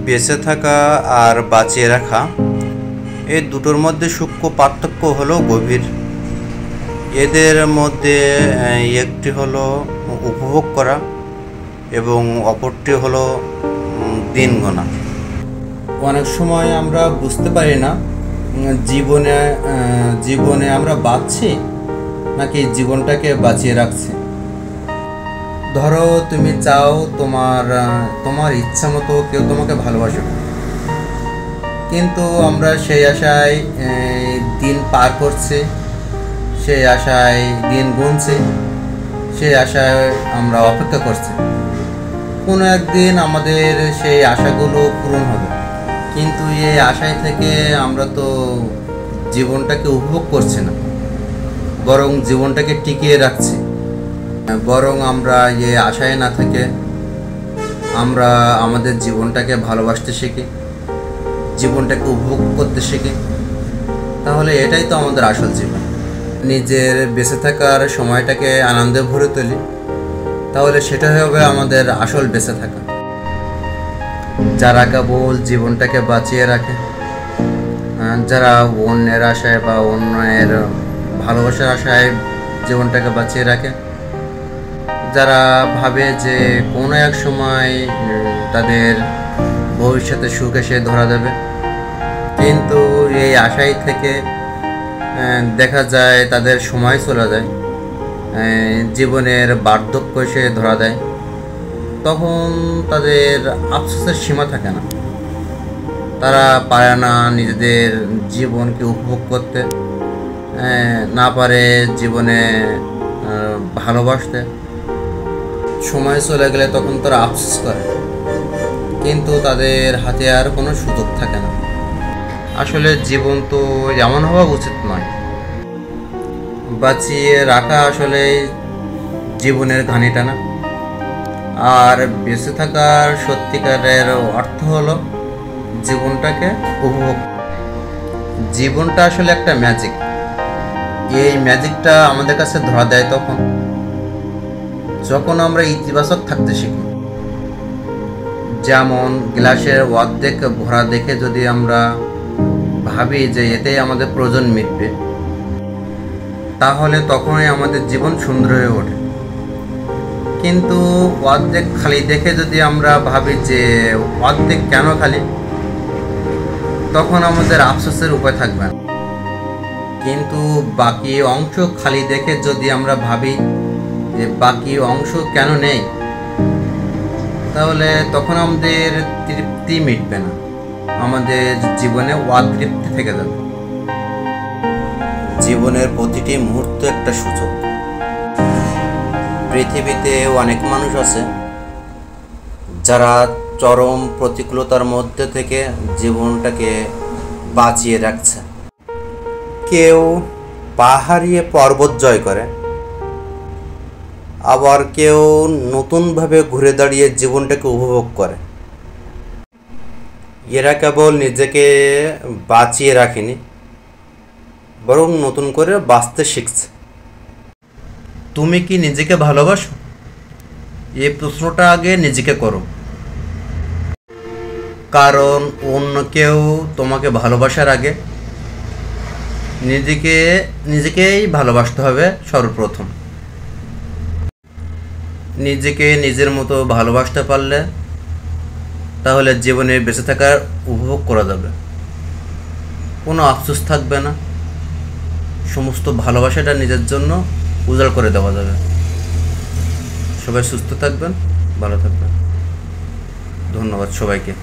বেঁচে থাকা আর বাঁচিয়ে রাখা এই দুটোর মধ্যে সূক্ষ্ম পার্থক্য হলো গভীর। এদের মধ্যে একটি হলো উপভোগ করা এবং অপরটি হলো দিন গোনা। অনেক সময় আমরা বুঝতে পারি না জীবনে আমরা বাঁচছি নাকি জীবনটাকে বাঁচিয়ে রাখছি। ধরো তুমি চাও তোমার ইচ্ছা মতো কেউ তোমাকে ভালোবাসে, কিন্তু আমরা সেই আশায় দিন পার করছি, সেই আশায় দিন গুনছি, সেই আশায় আমরা অপেক্ষা করছি কোনো একদিন আমাদের সেই আশাগুলো পূরণ হবে। কিন্তু এই আশায় থেকে আমরা তো জীবনটাকে উপভোগ করছি না, বরং জীবনটাকে টিকিয়ে রাখছি। বরং আমরা এই আশায় না থেকে আমরা আমাদের জীবনটাকে ভালোবাসতে শিখি, জীবনটাকে উপভোগ করতে শিখি। তাহলে এটাই তো আমাদের আসল জীবন। নিজের বেঁচে থাকার সময়টাকে আনন্দে ভরে তুলি, তাহলে সেটা হবে আমাদের আসল বেঁচে থাকা। যারা কেবল জীবনটাকে বাঁচিয়ে রাখে, যারা অন্যের আশায় বা অন্যের ভালোবাসার আশায় জীবনটাকে বাঁচিয়ে রাখে, যারা ভাবে যে কোনো এক সময় তাদের ভবিষ্যতে সুখ এসে ধরা দেবে, কিন্তু এই আশাই থেকে দেখা যায় তাদের সময় চলে যায়, জীবনের বার্ধক্য এসে ধরা দেয়, তখন তাদের আফসোসের সীমা থাকে না। তারা পারে না নিজেদের জীবনকে উপভোগ করতে, না পারে জীবনে ভালোবাসতে। সময় চলে গেলে তখন তারা আফসোস করে, কিন্তু তাদের হাতে আর কোনো সুযোগ থাকে না। আসলে জীবন তো এমন হওয়া উচিত নয়। বাঁচিয়ে রাখা আসলে জীবনের ঘানিটা না। আর বেঁচে থাকার সত্যিকারের অর্থ হলো জীবনটাকে উপভোগ। জীবনটা আসলে একটা ম্যাজিক। এই ম্যাজিকটা আমাদের কাছে ধরা দেয় যখন আমরা ইতিবাচক থাকতে শিখি। যেমন গ্লাসের অর্ধেক ভরা দেখে যদি আমরা ভাবি যে এতেই আমাদের প্রয়োজন মিটবে, তাহলে তখনই আমাদের জীবন সুন্দর হয়ে ওঠে। কিন্তু অর্ধেক খালি দেখে যদি আমরা ভাবি যে অর্ধেক কেন খালি, তখন আমাদের আফসোসের উপায় থাকবে না। কিন্তু বাকি অংশ খালি দেখে যদি আমরা ভাবি যে বাকি অংশ কেন নেই, তাহলে তখন আমাদের তৃপ্তি মিটবে না, আমাদের জীবনে অতৃপ্তি থেকে যাবে। জীবনের প্রতিটি মুহূর্ত একটা সুযোগ। পৃথিবীতে অনেক মানুষ আছে যারা চরম প্রতিকূলতার মধ্যে থেকে জীবনটাকে বাঁচিয়ে রাখছে। কেউ পাহাড়িয়ে পর্বত জয় করে, আবার কেউ নতুনভাবে ঘুরে দাঁড়িয়ে জীবনটাকে উপভোগ করে। এরা কেবল নিজেকে বাঁচিয়ে রাখেনি, বরং নতুন করে বাঁচতে শিখছে। তুমি কি নিজেকে ভালোবাসো? এই প্রশ্নটা আগে নিজেকে করো, কারণ অন্য কেউ তোমাকে ভালোবাসার আগে নিজেকেই ভালোবাসতে হবে সর্বপ্রথম। নিজেকে নিজের মতো ভালোবাসতে পারলে তাহলে জীবনে বেঁচে থাকার উপভোগ করা যাবে, কোনো আফসোস থাকবে না, সমস্ত ভালোবাসাটা নিজের জন্য উজাড় করে দেওয়া যাবে। সবাই সুস্থ থাকবেন, ভালো থাকবেন। ধন্যবাদ সবাইকে।